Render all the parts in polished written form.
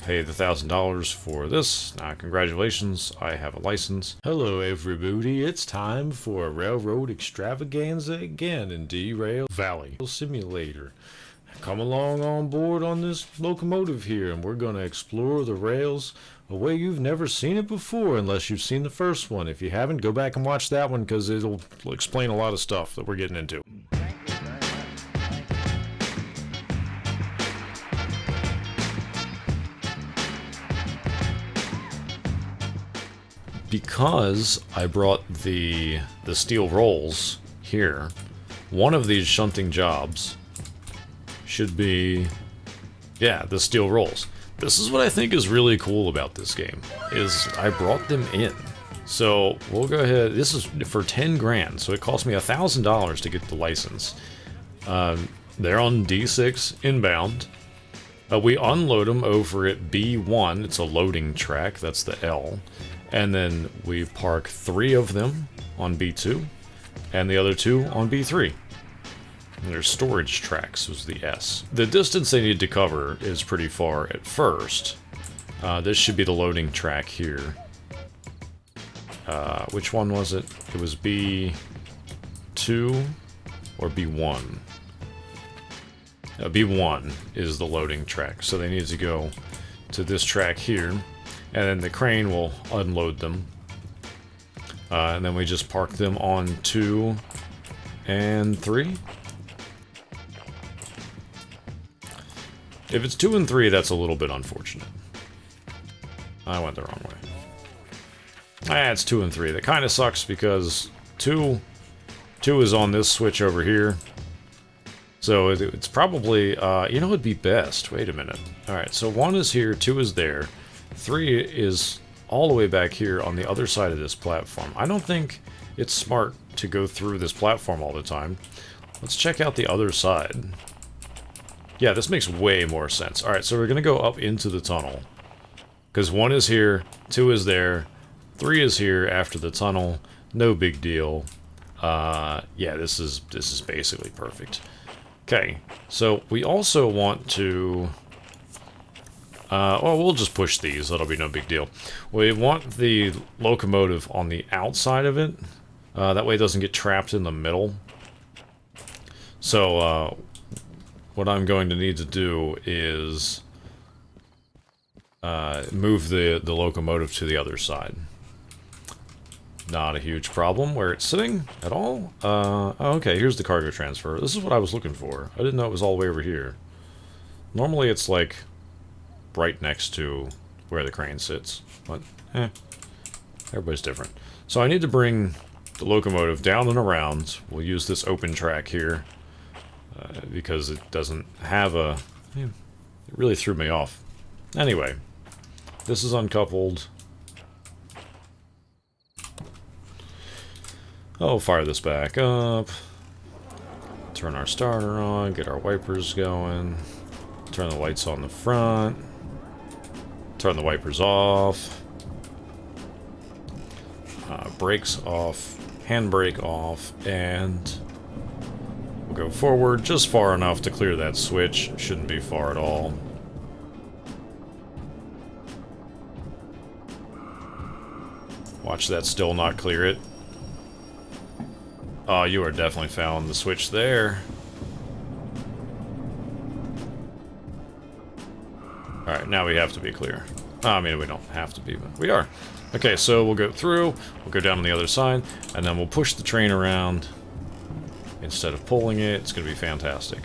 Pay the $1,000 for this. Congratulations, I have a license. Hello everybody, it's time for a railroad extravaganza again in Derail Valley Simulator. Come along on board on this locomotive here and we're going to explore the rails a way you've never seen it before unless you've seen the first one. If you haven't, go back and watch that one because it'll explain a lot of stuff that we're getting into. Because I brought the steel rolls here, one of these shunting jobs should be, yeah, the steel rolls. This is what I think is really cool about this game, is I brought them in. So we'll go ahead, this is for 10 grand, so it cost me $1,000 to get the license. They're on D6 inbound. We unload them over at B1, it's a loading track, that's the L. And then we park 3 of them on B2, and the other 2 on B3. And their storage tracks was the S. The distance they need to cover is pretty far at first. This should be the loading track here. Which one was it? It was B2 or B1? B1 is the loading track, so they need to go to this track here. And then the crane will unload them. And then we just park them on 2 and 3. If it's 2 and 3, that's a little bit unfortunate. I went the wrong way. It's 2 and 3. That kind of sucks because 2 is on this switch over here. So it's probably, you know, it'd be best. Wait a minute. Alright, so 1 is here, 2 is there. 3 is all the way back here on the other side of this platform. I don't think it's smart to go through this platform all the time. Let's check out the other side. Yeah, this makes way more sense. Alright, so we're going to go up into the tunnel. Because 1 is here, 2 is there, 3 is here after the tunnel. No big deal. Yeah, this is basically perfect. Okay, so we also want to... well, we'll just push these. That'll be no big deal. We want the locomotive on the outside of it. That way it doesn't get trapped in the middle. So, what I'm going to need to do is move the locomotive to the other side. Not a huge problem where it's sitting at all. Okay, here's the cargo transfer. This is what I was looking for. I didn't know it was all the way over here. Normally it's like right next to where the crane sits, but everybody's different. So I need to bring the locomotive down and around. We'll use this open track here because it doesn't have a... it really threw me off. Anyway, this is uncoupled. Oh, fire this back up. Turn our starter on, get our wipers going. Turn the lights on the front. Turn the wipers off. Brakes off. Handbrake off. And we'll go forward just far enough to clear that switch. Shouldn't be far at all. Watch that still not clear it. Oh, you are definitely found the switch there. Alright, now we have to be clear. I mean, we don't have to be, but we are. Okay, so we'll go through, we'll go down on the other side, and then we'll push the train around. Instead of pulling it, it's going to be fantastic.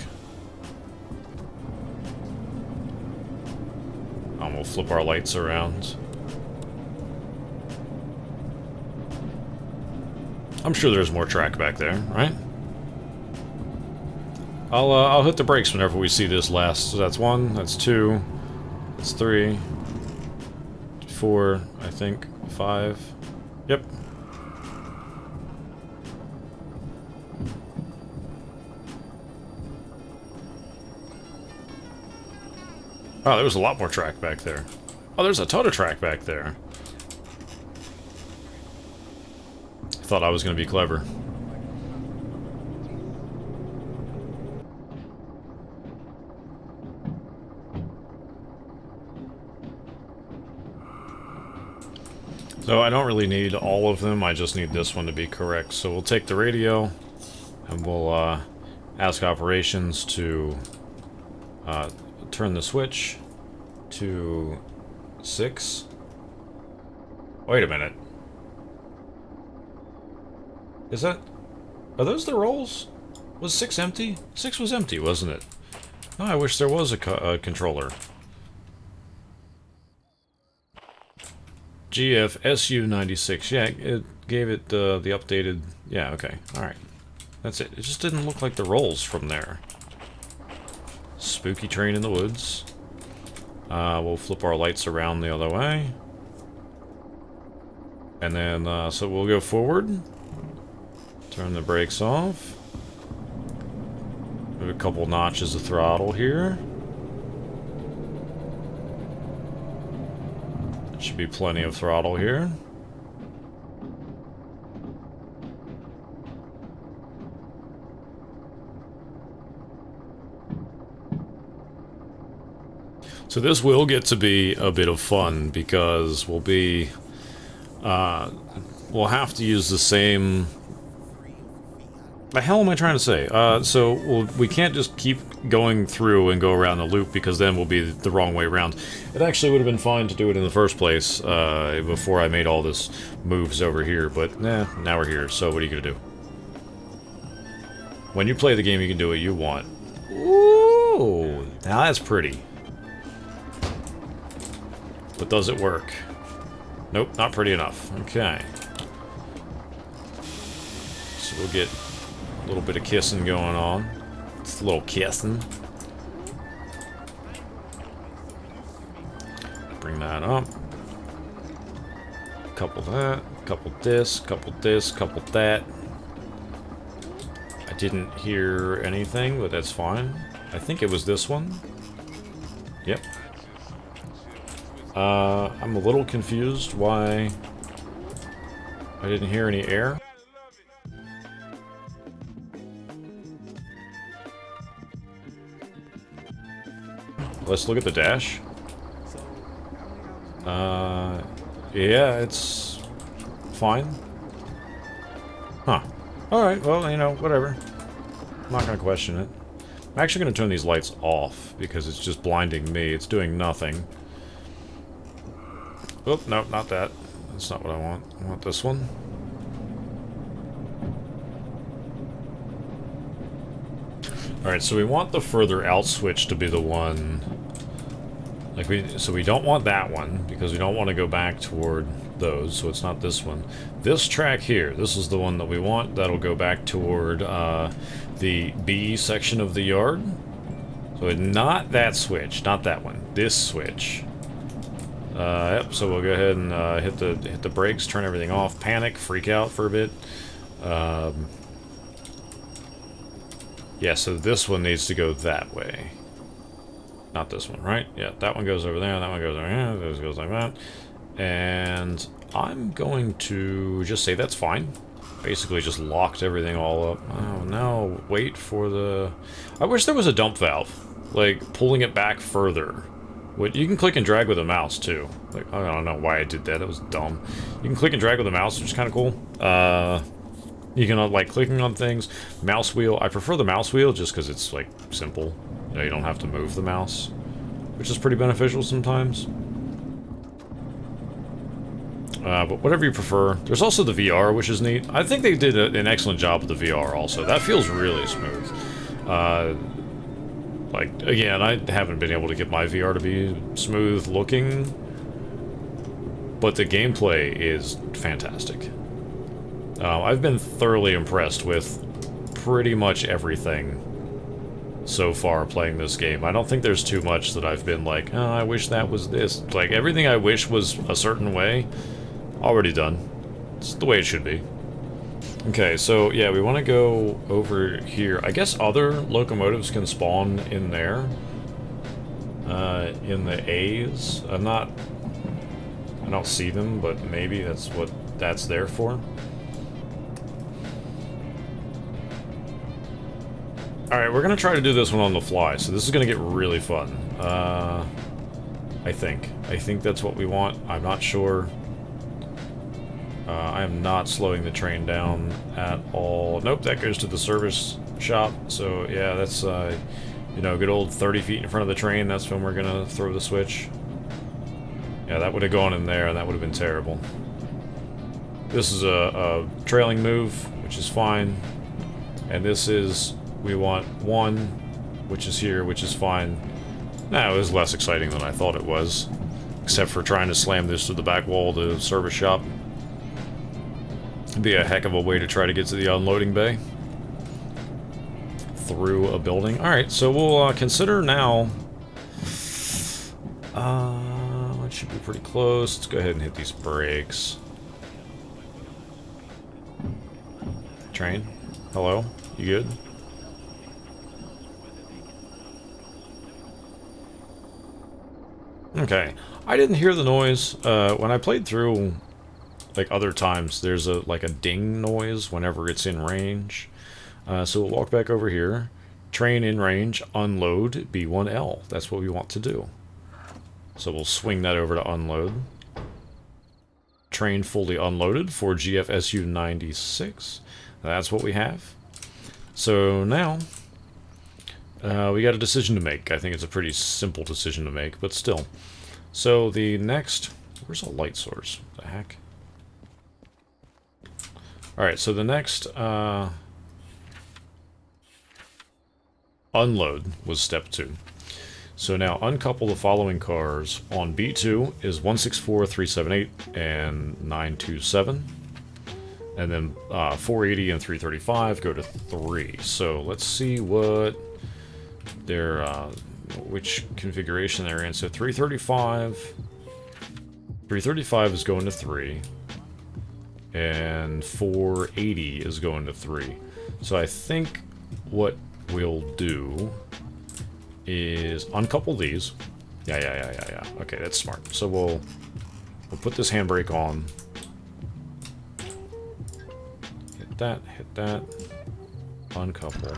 And we'll flip our lights around. I'm sure there's more track back there, right? I'll hit the brakes whenever we see this last. So that's 1, that's 2, that's 3, 4, I think, 5. Yep. Oh, there was a lot more track back there. Oh, there's a ton of track back there. Thought I was going to be clever. So I don't really need all of them, I just need this one to be correct. So we'll take the radio, and we'll ask operations to turn the switch to 6. Wait a minute. Is that... Are those the rolls? Was 6 empty? 6 was empty, wasn't it? Oh, I wish there was a controller. GFSU96. Yeah, it gave it the updated... Yeah, okay. Alright. That's it. It just didn't look like the rolls from there. Spooky train in the woods. We'll flip our lights around the other way. And then, so we'll go forward. Turn the brakes off. Move a couple notches of throttle here. Should be plenty of throttle here. So this will get to be a bit of fun because we'll be, we'll have to use the same... The hell am I trying to say? We can't just keep going through and go around the loop because then we'll be the wrong way around. It actually would have been fine to do it in the first place before I made all this moves over here, but nah, now we're here, so what are you gonna do? When you play the game, you can do what you want. Ooh, now that's pretty. But does it work? Nope, not pretty enough. Okay. So we'll get a little bit of kissing going on. It's a little kissing. Bring that up. Couple that, couple this, couple this, couple that. I didn't hear anything, but that's fine. I think it was this one. Yep. I'm a little confused why I didn't hear any air. Let's look at the dash. Yeah, it's fine. Huh. Alright, well, you know, whatever. I'm not gonna question it. I'm actually gonna turn these lights off because it's just blinding me. It's doing nothing. Oh, no, not that. That's not what I want. I want this one. Alright, so we want the further out switch to be the one... So we don't want that one, because we don't want to go back toward those, so it's not this one. This track here, this is the one that we want. That'll go back toward the B section of the yard. So not that switch, not that one. This switch. Yep, so we'll go ahead and hit the brakes, turn everything off, panic, freak out for a bit. Yeah, so this one needs to go that way. Not this one, right? Yeah, that one goes over there, that one goes over here, this goes like that. And I'm going to just say that's fine. Basically just locked everything all up. Oh, now wait for the... I wish there was a dump valve. Like, pulling it back further. You can click and drag with a mouse, too. Like, I don't know why I did that, it was dumb. You can click and drag with a mouse, which is kind of cool. You can, like, clicking on things. Mouse wheel. I prefer the mouse wheel just because it's, like, simple. You know, you don't have to move the mouse, which is pretty beneficial sometimes. But whatever you prefer. There's also the VR, which is neat. I think they did an excellent job with the VR also. That feels really smooth. Like, again, I haven't been able to get my VR to be smooth looking, but the gameplay is fantastic. I've been thoroughly impressed with pretty much everything so far playing this game. I don't think there's too much that I've been like, oh, I wish that was this. Like, everything I wish was a certain way, already done. It's the way it should be. Okay, so yeah, we want to go over here. I guess other locomotives can spawn in there. In the A's. I don't see them, but maybe that's what that's there for. Alright, we're gonna try to do this one on the fly, so this is gonna get really fun. I think. I think that's what we want. I'm not sure. I am not slowing the train down at all. Nope, that goes to the service shop. So yeah, that's you know, good old 30 feet in front of the train. That's when we're gonna throw the switch. Yeah, that would have gone in there, and that would have been terrible. This is a trailing move, which is fine. And this is, we want 1, which is here, which is fine. Nah, it was less exciting than I thought it was. Except for trying to slam this to the back wall of the service shop. It'd be a heck of a way to try to get to the unloading bay. Through a building. Alright, so we'll consider now... it should be pretty close. Let's go ahead and hit these brakes. Train? Hello? You good? Okay. I didn't hear the noise. When I played through, like, other times, there's like a ding noise whenever it's in range. So we'll walk back over here. Train in range, unload, B1L. That's what we want to do. So we'll swing that over to unload. Train fully unloaded for GFSU 96. That's what we have. So now, we got a decision to make. I think it's a pretty simple decision to make, but still. So the next... Where's a light source? What the heck? Alright, so the next unload was step 2. So now uncouple the following cars. On B2 is 164, 378, and 927. And then 480 and 335 go to 3. So let's see what their which configuration they're in. So 335 is going to 3, and 480 is going to 3. So I think what we'll do is uncouple these. Yeah. Okay, that's smart. So we'll put this handbrake on. Hit that, uncouple.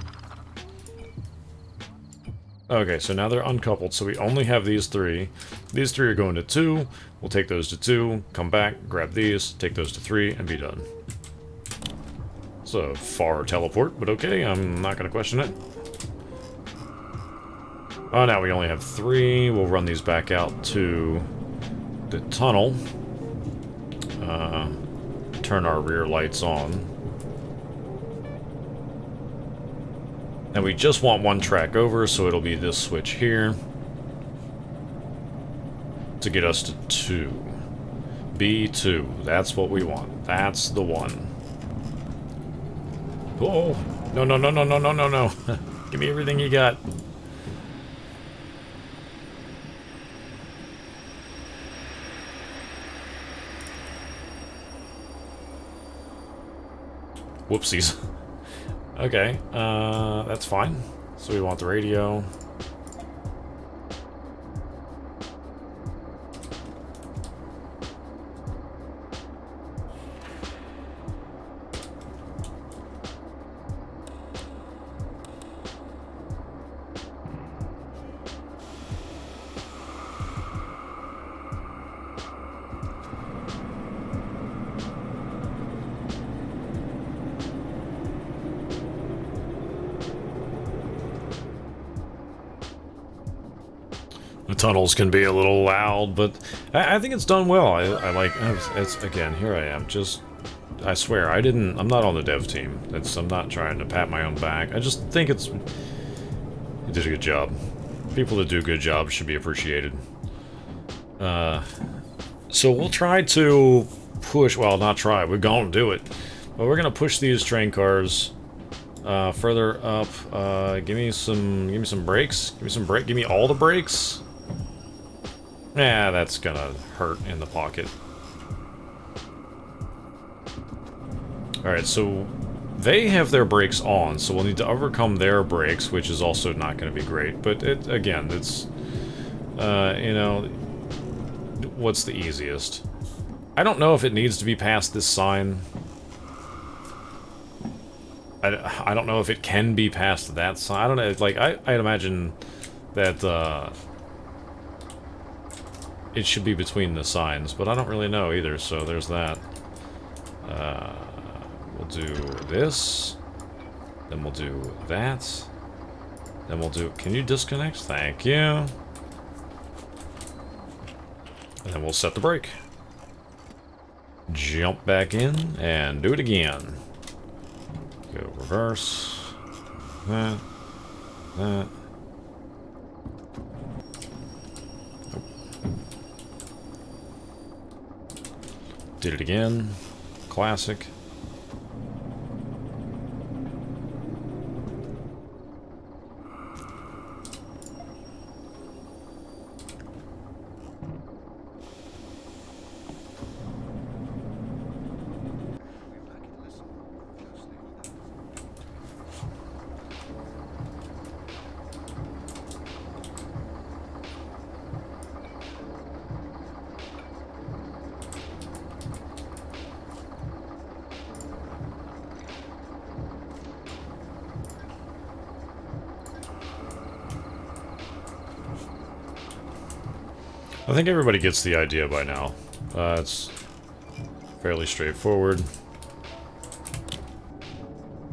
Okay, so now they're uncoupled, so we only have these 3. These 3 are going to 2. We'll take those to 2, come back, grab these, take those to 3, and be done. It's a far teleport, but okay, I'm not going to question it. Oh, now we only have 3. We'll run these back out to the tunnel. Turn our rear lights on. And we just want 1 track over, so it'll be this switch here to get us to 2. B2. That's what we want. That's the one. Oh! No. Give me everything you got. Whoopsies. Okay, that's fine. So we want the radio. The tunnels can be a little loud, but I think it's done well. I like, it's, again, here I am, just, I swear, I'm not on the dev team. I'm not trying to pat my own back. I just think it did a good job. People that do good jobs should be appreciated. So we'll try to push, well, not try, we're gonna do it. But we're gonna push these train cars further up. Give me some brakes. Give me all the brakes. Yeah, that's gonna hurt in the pocket. Alright, so they have their brakes on, so we'll need to overcome their brakes, which is also not going to be great. But again, it's, you know, what's the easiest? I don't know if it needs to be past this sign. I don't know if it can be past that sign. I don't know, like, I'd imagine that, it should be between the signs, but I don't really know either, so there's that. We'll do this. Then we'll do that. Then we'll do... Can you disconnect? Thank you. And then we'll set the brake. Jump back in and do it again. Go reverse. That. That. Oh. Did it again. Classic. I think everybody gets the idea by now. It's fairly straightforward.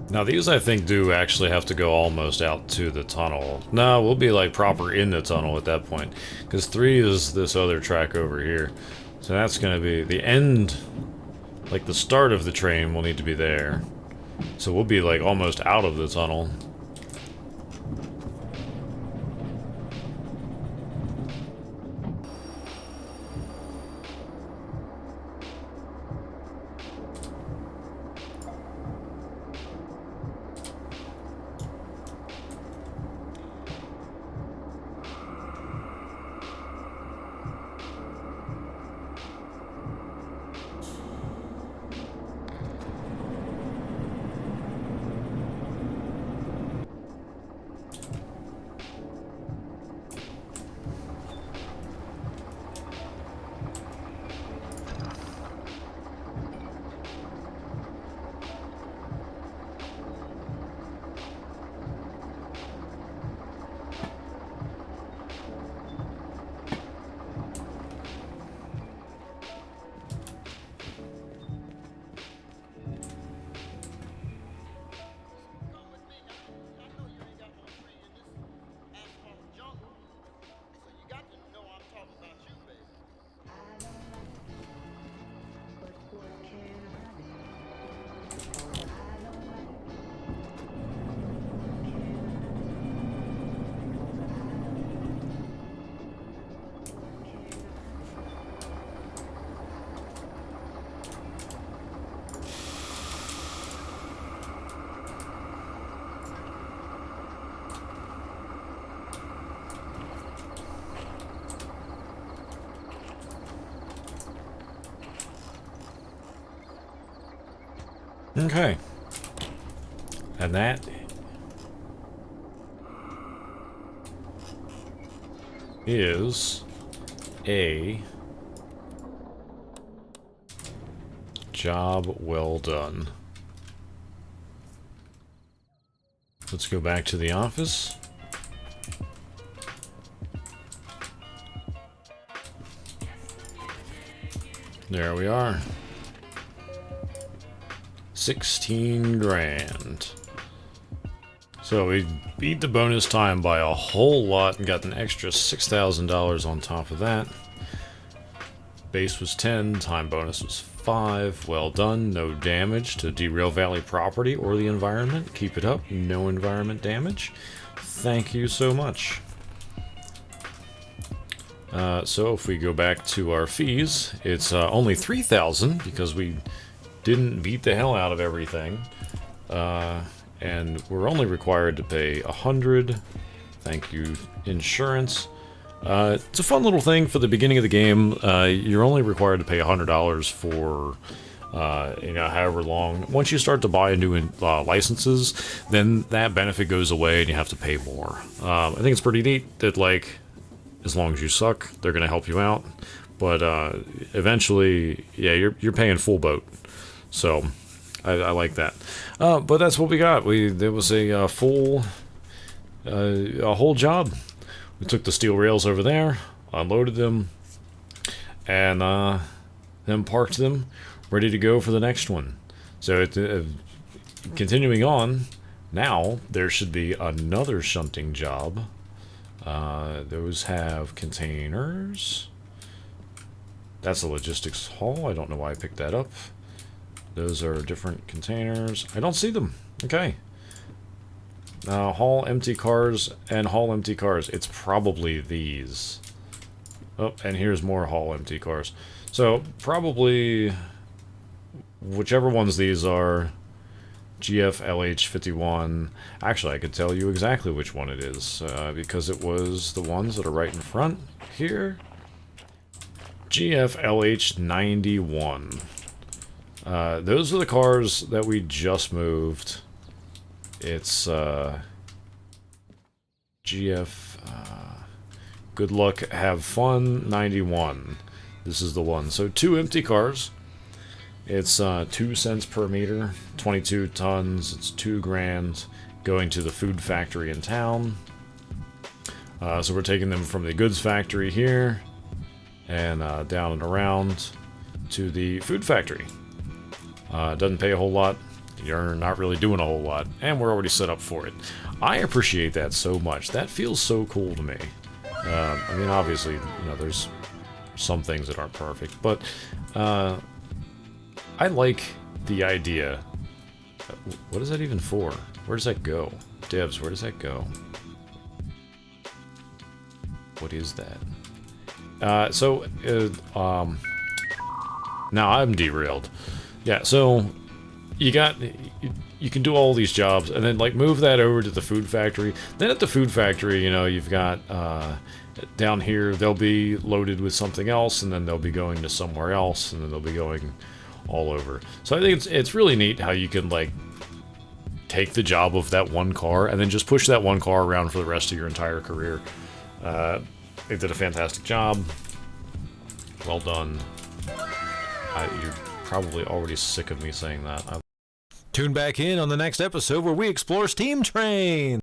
Now these I think do actually have to go almost out to the tunnel. No, we'll be like proper in the tunnel at that point. Because 3 is this other track over here. So that's going to be the end, like the start of the train will need to be there. So we'll be like almost out of the tunnel. Okay. And that is a job well done. Let's go back to the office. There we are. 16 grand. So we beat the bonus time by a whole lot and got an extra $6,000 on top of that. Base was 10, time bonus was 5. Well done, no damage to Derail Valley property or the environment. Keep it up, no environment damage. Thank you so much. So if we go back to our fees, it's only 3,000 because we didn't beat the hell out of everything. And we're only required to pay 100. Thank you, insurance. It's a fun little thing for the beginning of the game. You're only required to pay $100 for, however long. Once you start to buy new licenses, then that benefit goes away and you have to pay more. I think it's pretty neat that, like, as long as you suck, they're going to help you out. But eventually, yeah, you're paying full boat. So I like that. But that's what we got. There was a whole job. We took the steel rails over there, unloaded them, and then parked them, ready to go for the next one. So continuing on, now there should be another shunting job. Those have containers. That's a logistics haul. I don't know why I picked that up. Those are different containers. I don't see them. Okay. Haul empty cars and haul empty cars. It's probably these. Oh, and here's more haul empty cars. So, probably whichever ones these are, GFLH51. Actually, I could tell you exactly which one it is, because it was the ones that are right in front here. GFLH91. Those are the cars that we just moved. It's GF Good Luck Have Fun 91. This is the one. So 2 empty cars. It's 2 cents per meter, 22 tons. It's $2 grand going to the food factory in town. So we're taking them from the goods factory here and down and around to the food factory. Doesn't pay a whole lot. You're not really doing a whole lot, and we're already set up for it. I appreciate that so much. That feels so cool to me. I mean, obviously, you know, there's some things that aren't perfect, but I like the idea. What is that even for? Where does that go? Devs, where does that go? What is that? Now I'm derailed. Yeah, so you can do all these jobs and then like move that over to the food factory. Then at the food factory, you know, you've got down here they'll be loaded with something else, and then they'll be going to somewhere else, and then they'll be going all over. So I think it's really neat how you can like take the job of that one car and then just push that one car around for the rest of your entire career. They did a fantastic job. Well done. You're probably already sick of me saying that. Tune back in on the next episode where we explore Steam Train!